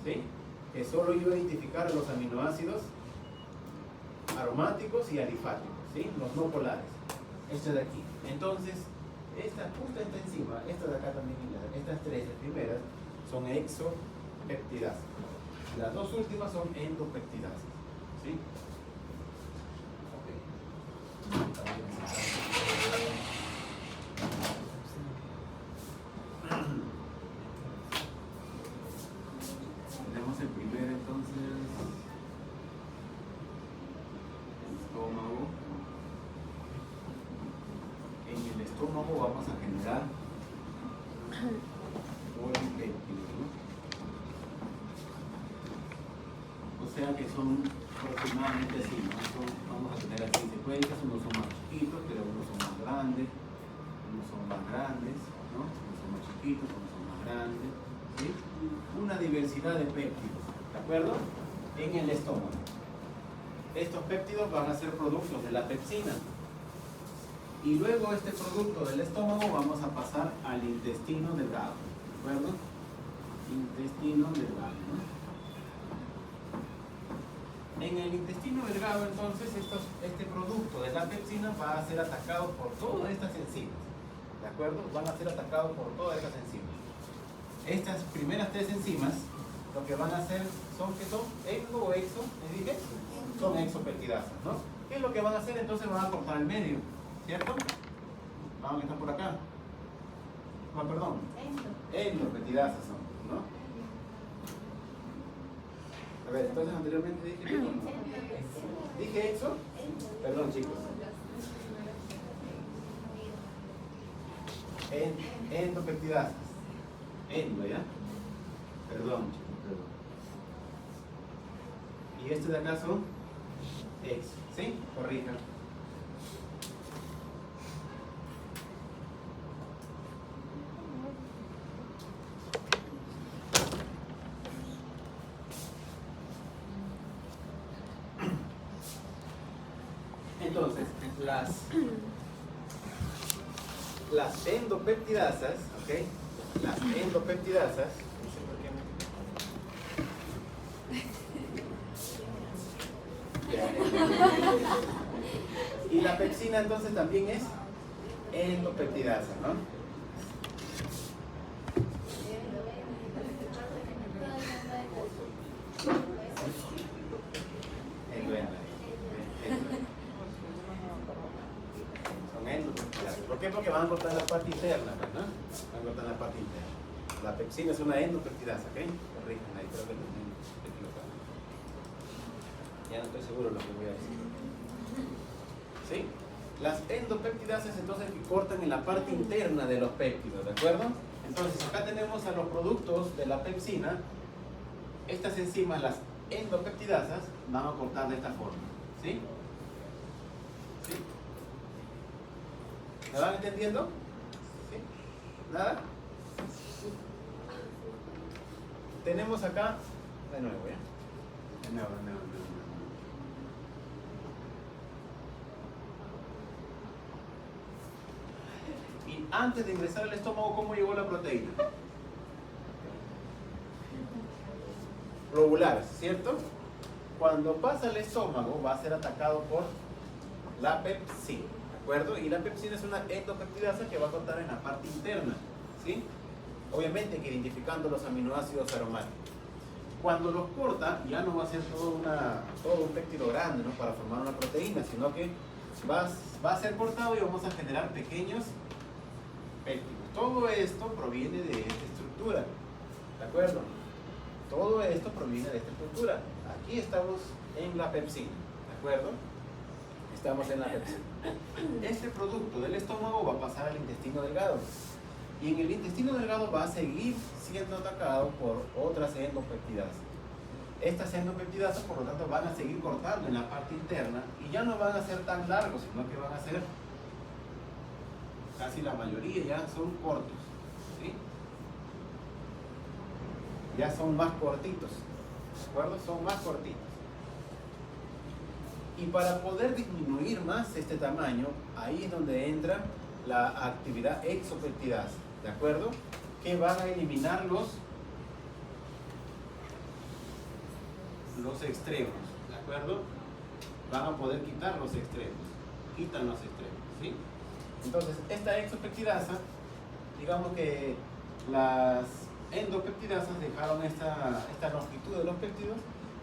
¿sí?, que solo iba a identificar los aminoácidos aromáticos y alifáticos, ¿sí?, los no polares. Este de aquí. Entonces, esta enzima, esta de acá también, estas tres primeras son exopeptidasas. Las dos últimas son endopeptidasas. ¿Sí? Tenemos el primer, entonces, estómago. En el estómago vamos a generar polipéptidos, ¿no? O sea que son aproximadamente así, ¿no? Vamos a tener aquí secuencias, unos son más chiquitos, pero unos son más grandes, unos son más grandes, ¿no? Unos son más chiquitos, unos son más grandes, ¿sí? Una diversidad de péptidos, ¿de acuerdo? En el estómago. Estos péptidos van a ser productos de la pepsina. Y luego este producto del estómago vamos a pasar al intestino delgado, ¿de acuerdo? Intestino delgado, ¿no? En el intestino delgado, entonces, este producto de la pepsina va a ser atacado por todas estas enzimas, ¿de acuerdo? Van a ser atacados por todas estas enzimas. Estas primeras tres enzimas, lo que van a hacer son endo o exo, ¿me dije? Son exopeptidasas, ¿no? ¿Qué es lo que van a hacer? Entonces van a cortar el medio, ¿cierto? Vamos a estar por acá. No, perdón. Endopeptidasas son, ¿no? A ver, entonces anteriormente dije que no. ¿Dije exo? Perdón, chicos. Endopeptidasas. Endo, ¿ya? Perdón, chicos, perdón. Y este de acá son exo, ¿sí? Corrija. Entonces, las endopeptidasas, ¿ok? Las endopeptidasas, y la pepsina entonces también es endopeptidasa, ¿no? Son endopeptidasas. van a cortar en la parte interna, ¿verdad? Van a cortar en la parte interna. La pepsina es una endopeptidasa, ¿ok? Corrijan ahí, creo que no estoy equivocado. Ya no estoy seguro de lo que voy a decir. ¿Sí? Las endopeptidasas entonces que cortan en la parte interna de los péptidos, ¿de acuerdo? Entonces acá tenemos a los productos de la pepsina. Estas enzimas, las endopeptidasas, van a cortar de esta forma. ¿Sí? ¿Sí? ¿Me van entendiendo? ¿Sí? ¿Nada? Tenemos acá, de nuevo, ¿ya? De nuevo. Y antes de ingresar al estómago, ¿cómo llegó la proteína? Globulares, ¿cierto? Cuando pasa al estómago va a ser atacado por la pepsina, ¿de acuerdo? Y la pepsina es una endopeptidasa que va a cortar en la parte interna, ¿sí? Obviamente que identificando los aminoácidos aromáticos. Cuando los corta, ya no va a ser todo un péptido grande, ¿no?, para formar una proteína, sino que va a ser cortado y vamos a generar pequeños péptidos. Todo esto proviene de esta estructura, ¿de acuerdo? Todo esto proviene de esta estructura. Aquí estamos en la pepsina, ¿de acuerdo? Estamos en la pepsina. Este producto del estómago va a pasar al intestino delgado. Y en el intestino delgado va a seguir siendo atacado por otras endopeptidasas. Estas endopeptidasas, por lo tanto, van a seguir cortando en la parte interna y ya no van a ser tan largos, sino que van a ser, casi la mayoría ya son cortos, ¿sí? Ya son más cortitos, ¿de acuerdo? Son más cortitos. Y para poder disminuir más este tamaño, ahí es donde entra la actividad exopeptidasa, ¿de acuerdo? Que van a eliminar los extremos, ¿de acuerdo? Van a poder quitar los extremos, quitan los extremos, ¿sí? Entonces, esta exopeptidasa, digamos que las endopeptidasas dejaron esta longitud de los péptidos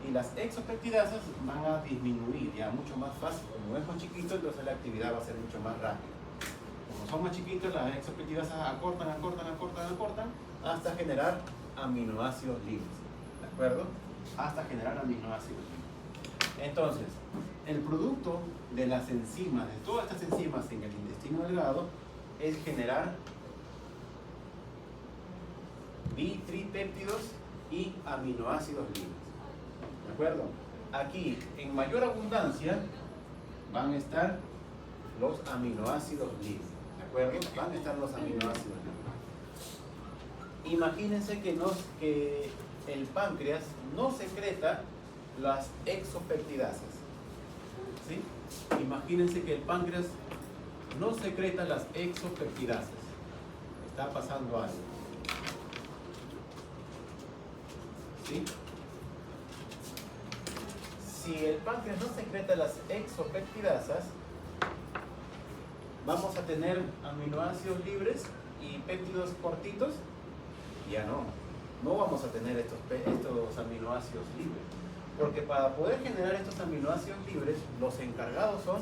y las exopeptidasas van a disminuir ya mucho más fácil. Como es más chiquito, entonces la actividad va a ser mucho más rápida. Como son más chiquitos, las exopeptidasas acortan hasta generar aminoácidos libres, ¿de acuerdo? Hasta generar aminoácidos libres. Entonces, el producto de las enzimas, de todas estas enzimas en el intestino delgado, es generar bitripéptidos y aminoácidos libres, ¿de acuerdo? Aquí, en mayor abundancia, van a estar los aminoácidos libres, ¿de acuerdo? Van a estar los aminoácidos libres. Imagínense que el páncreas no secreta las exopeptidasas, ¿sí? Imagínense que el páncreas no secreta las exopeptidasas. Está pasando algo, ¿sí? Si el páncreas no secreta las exopeptidasas, vamos a tener aminoácidos libres y péptidos cortitos. Ya no vamos a tener estos aminoácidos libres, porque para poder generar estos aminoácidos libres, los encargados son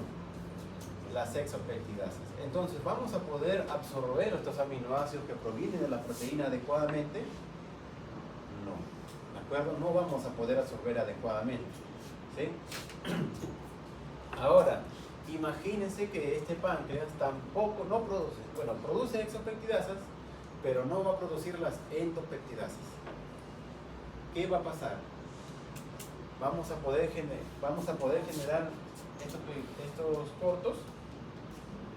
las exopeptidasas. Entonces, ¿vamos a poder absorber estos aminoácidos que provienen de la proteína adecuadamente? No, ¿de acuerdo? No vamos a poder absorber adecuadamente, ¿sí? Ahora, imagínense que este páncreas tampoco no produce, bueno, produce exopeptidasas, pero no va a producir las endopeptidasas. ¿Qué va a pasar? ¿Vamos a poder generar estos cortos?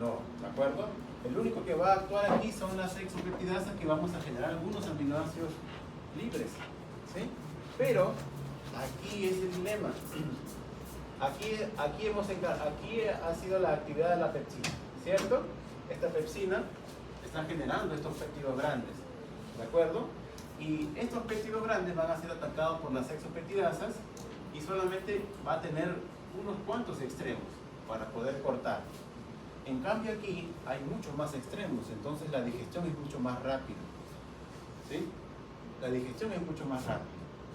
No, ¿de acuerdo? El único que va a actuar aquí son las exopeptidasas, que vamos a generar algunos aminoácidos libres, ¿sí? Pero aquí es el dilema. Aquí ha sido la actividad de la pepsina, ¿cierto? Esta pepsina está generando estos péptidos grandes, ¿de acuerdo? Y estos péptidos grandes van a ser atacados por las exopeptidasas y solamente va a tener unos cuantos extremos para poder cortar. En cambio aquí hay muchos más extremos, entonces la digestión es mucho más rápida, ¿sí? La digestión es mucho más rápida.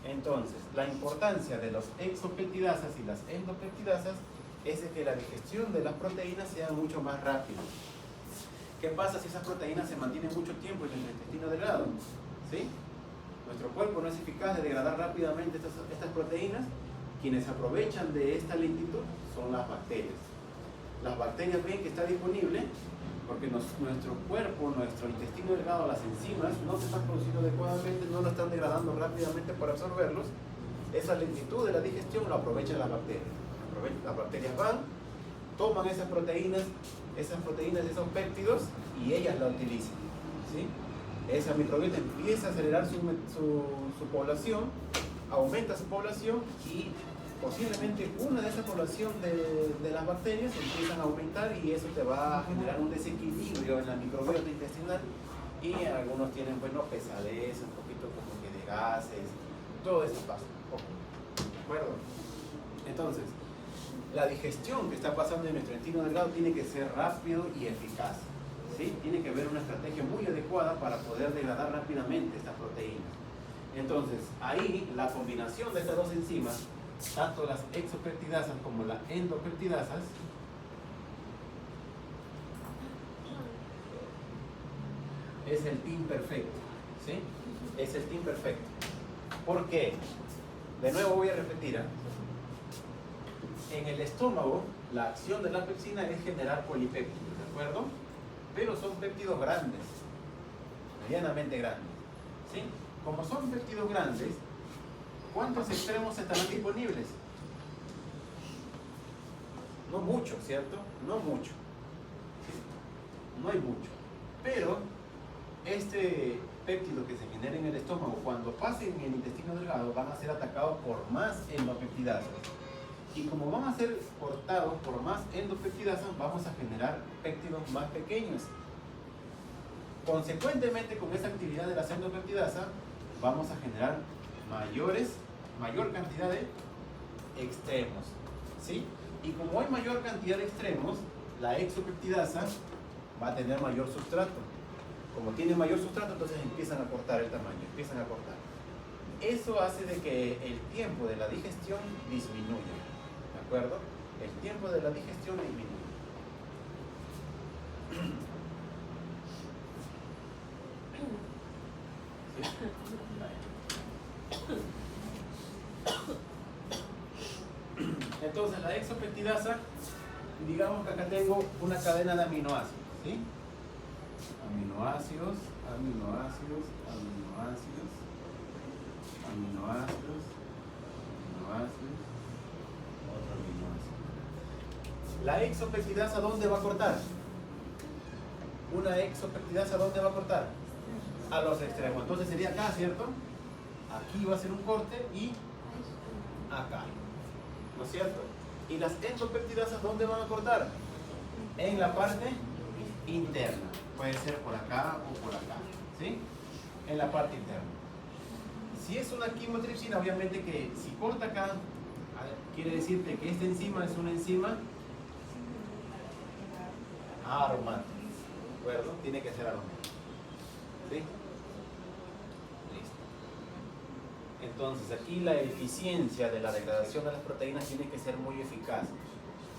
Entonces, la importancia de los exopeptidasas y las endopeptidasas es de que la digestión de las proteínas sea mucho más rápida. ¿Qué pasa si esas proteínas se mantienen mucho tiempo en el intestino delgado? ¿Sí? Nuestro cuerpo no es eficaz de degradar rápidamente estas proteínas. Quienes aprovechan de esta lentitud son las bacterias. Las bacterias ven que está disponible porque nuestro cuerpo, nuestro intestino delgado, las enzimas no se están produciendo adecuadamente, no lo están degradando rápidamente para absorberlos. Esa lentitud de la digestión la aprovechan las bacterias. Las bacterias van, toman esas proteínas, esos péptidos, y ellas la utilizan. ¿Sí? Esa microbiota empieza a acelerar su población, aumenta su población, y posiblemente una de esa población de las bacterias empiezan a aumentar, y eso te va a generar un desequilibrio en la microbiota intestinal, y algunos tienen, bueno, pesadez, un poquito como que de gases, todo eso pasa. ¿De acuerdo? Entonces, la digestión que está pasando en nuestro intestino delgado tiene que ser rápido y eficaz. ¿Sí? Tiene que haber una estrategia muy adecuada para poder degradar rápidamente estas proteínas. Entonces, ahí la combinación de estas dos enzimas, tanto las exopeptidasas como las endopeptidasas, es el team perfecto. ¿Sí? Es el team perfecto. ¿Por qué? De nuevo voy a repetir. En el estómago, la acción de la pepsina es generar polipéptidos, ¿de acuerdo? Pero son péptidos grandes, medianamente grandes. ¿Sí? Como son péptidos grandes, ¿cuántos extremos estarán disponibles? No mucho, ¿cierto? No mucho. ¿Sí? No hay mucho. Pero este péptido que se genera en el estómago, cuando pasen en el intestino delgado, van a ser atacados por más endopeptidasas. Y como van a ser cortados por más endopeptidasas, vamos a generar péptidos más pequeños. Consecuentemente, con esa actividad de las endopeptidasas, vamos a generar mayor cantidad de extremos. ¿Sí? Y como hay mayor cantidad de extremos, la exopeptidasa va a tener mayor sustrato. Como tiene mayor sustrato, entonces empiezan a cortar el tamaño, empiezan a cortar. Eso hace de que el tiempo de la digestión disminuya. ¿De acuerdo? El tiempo de la digestión disminuye. Entonces la exopeptidasa, digamos que acá tengo una cadena de aminoácidos, ¿sí? Aminoácidos, aminoácidos, aminoácidos, aminoácidos, aminoácidos, otro aminoácido. La exopeptidasa, ¿dónde va a cortar? Una exopeptidasa, ¿dónde va a cortar? A los extremos. Entonces sería acá, ¿cierto? Aquí va a ser un corte y acá, ¿no es cierto? Y las endopeptidasas, ¿dónde van a cortar? En la parte interna. Puede ser por acá o por acá, ¿sí? En la parte interna. Si es una quimotripsina, obviamente que si corta acá, quiere decirte que esta enzima es una enzima aromática, ¿de acuerdo? Tiene que ser aromática, ¿sí? Listo. Entonces aquí la eficiencia de la degradación de las proteínas tiene que ser muy eficaz,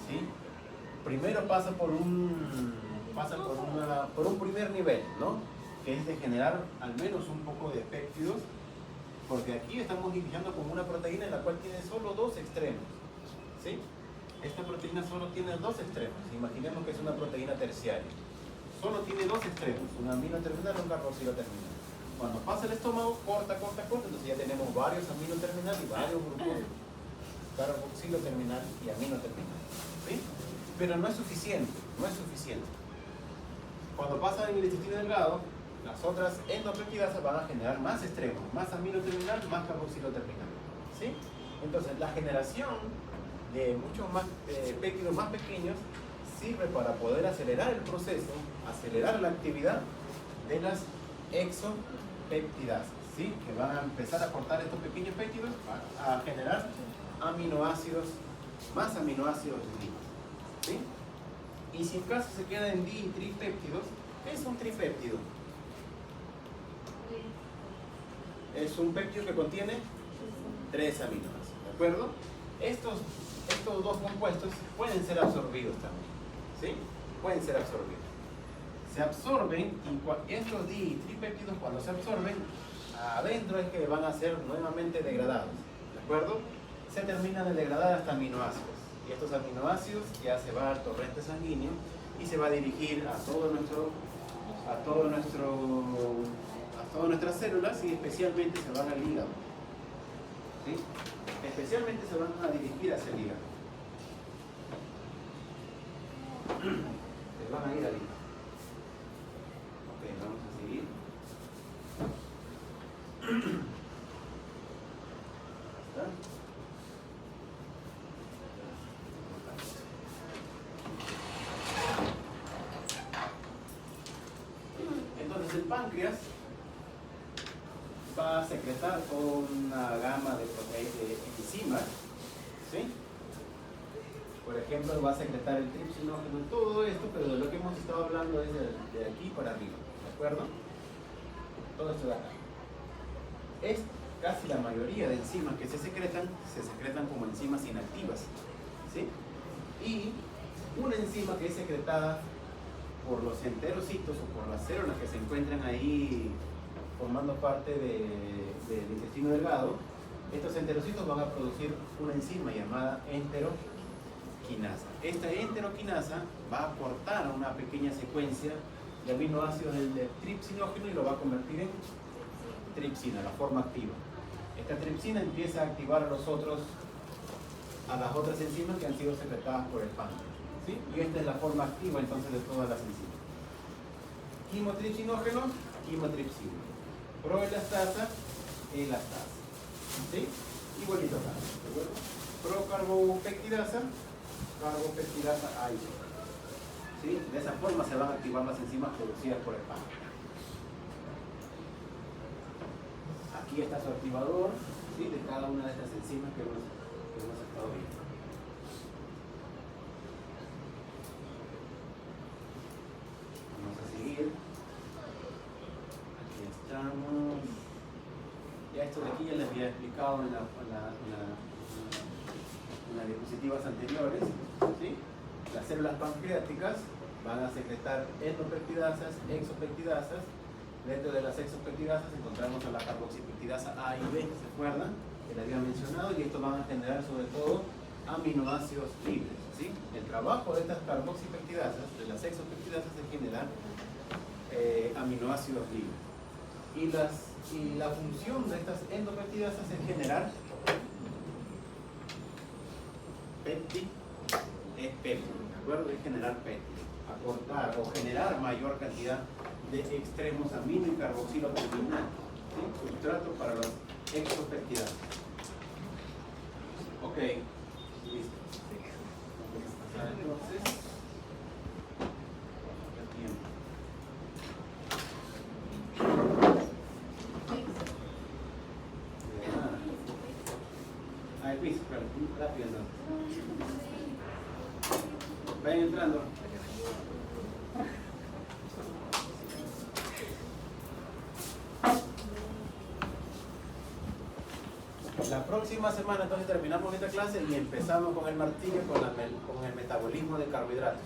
¿sí? Primero pasa por un primer nivel, ¿no? Que es de generar al menos un poco de péptidos, porque aquí estamos iniciando con una proteína en la cual tiene solo dos extremos, ¿sí? Esta proteína solo tiene dos extremos. Imaginemos que es una proteína terciaria. Solo tiene dos extremos, un amino terminal y un carboxilo terminal. Cuando pasa el estómago, corta, entonces ya tenemos varios amino terminal y varios grupos carboxilo terminal y amino terminal, ¿sí? Pero no es suficiente, no es suficiente. Cuando pasa en el intestino delgado, las otras endopeptidasas van a generar más extremos, más amino terminal, más carboxilo terminal, ¿sí? Entonces la generación de muchos más péptidos más pequeños sirve para poder acelerar el proceso, acelerar la actividad de las exopeptidasas, ¿sí? Que van a empezar a cortar estos pequeños péptidos a generar aminoácidos, más aminoácidos libres, ¿sí? Y si en caso se queda en di y tripéptidos, ¿qué es un tripéptido? Es un péptido que contiene 3 aminoácidos, ¿de acuerdo? Estos dos compuestos pueden ser absorbidos también, ¿sí? Pueden ser absorbidos. se absorben y estos ditripéptidos cuando se absorben, adentro es que van a ser nuevamente degradados, ¿de acuerdo? Se terminan de degradar hasta aminoácidos y estos aminoácidos ya se va al torrente sanguíneo y se va a dirigir a todas nuestras células y especialmente se van al hígado, ¿sí? Especialmente se van a dirigir hacia el hígado. Se van a ir al hígado. Ok, vamos a seguir. ¿Está? Entonces el páncreas va a secretar toda una gama de enzimas, ¿sí? Por ejemplo, va a secretar el tripsinógeno, todo esto, pero de lo que hemos estado hablando es de aquí para arriba, ¿de acuerdo? Todo esto de acá. Es casi la mayoría de enzimas que se secretan como enzimas inactivas, ¿sí? Y una enzima que es secretada por los enterocitos o por las células que se encuentran ahí formando parte del intestino delgado, estos enterocitos van a producir una enzima llamada enteroquinasa. Esta enteroquinasa va a aportar una pequeña secuencia de aminoácidos del tripsinógeno y lo va a convertir en tripsina, la forma activa. Esta tripsina empieza a activar a las otras enzimas que han sido secretadas por el páncreas, ¿sí? Y esta es la forma activa entonces de todas las enzimas. Quimotripsinógeno, quimotripsina. Proelastasa, elastasa, ¿sí? Igualito acá, ¿de acuerdo? Procarbopeptidasa, carbopeptidasa A y B, ¿sí? De esa forma se van a activar las enzimas producidas por el páncreas. Aquí está su activador, ¿sí? De cada una de estas enzimas que hemos estado viendo. Vamos a seguir. Aquí estamos. Ya esto de aquí ya les había explicado en las diapositivas anteriores, ¿sí? Las células pancreáticas van a secretar endopeptidasas, exopeptidasas. Dentro de las exopeptidasas encontramos a la carboxipeptidasa A y B, ¿se acuerdan? Que les había mencionado, y estos van a generar sobre todo aminoácidos libres, ¿sí? El trabajo de estas carboxipeptidasas, de las exopeptidasas, es generar aminoácidos libres. Y la función de estas endopeptidasas es generar péptido, ¿de acuerdo? Es generar péptido, aportar o generar mayor cantidad de extremos amino y carboxilo terminal, ¿sí? Sustrato para las exopeptidasas. Ok, listo. Entonces, tiempo. Ah, el quiz, claro, rápido entonces. Vayan entrando. La próxima semana entonces terminamos esta clase y empezamos con el martillo, con el metabolismo de carbohidratos.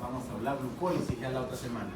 Vamos a hablar glucólisis ya la otra semana.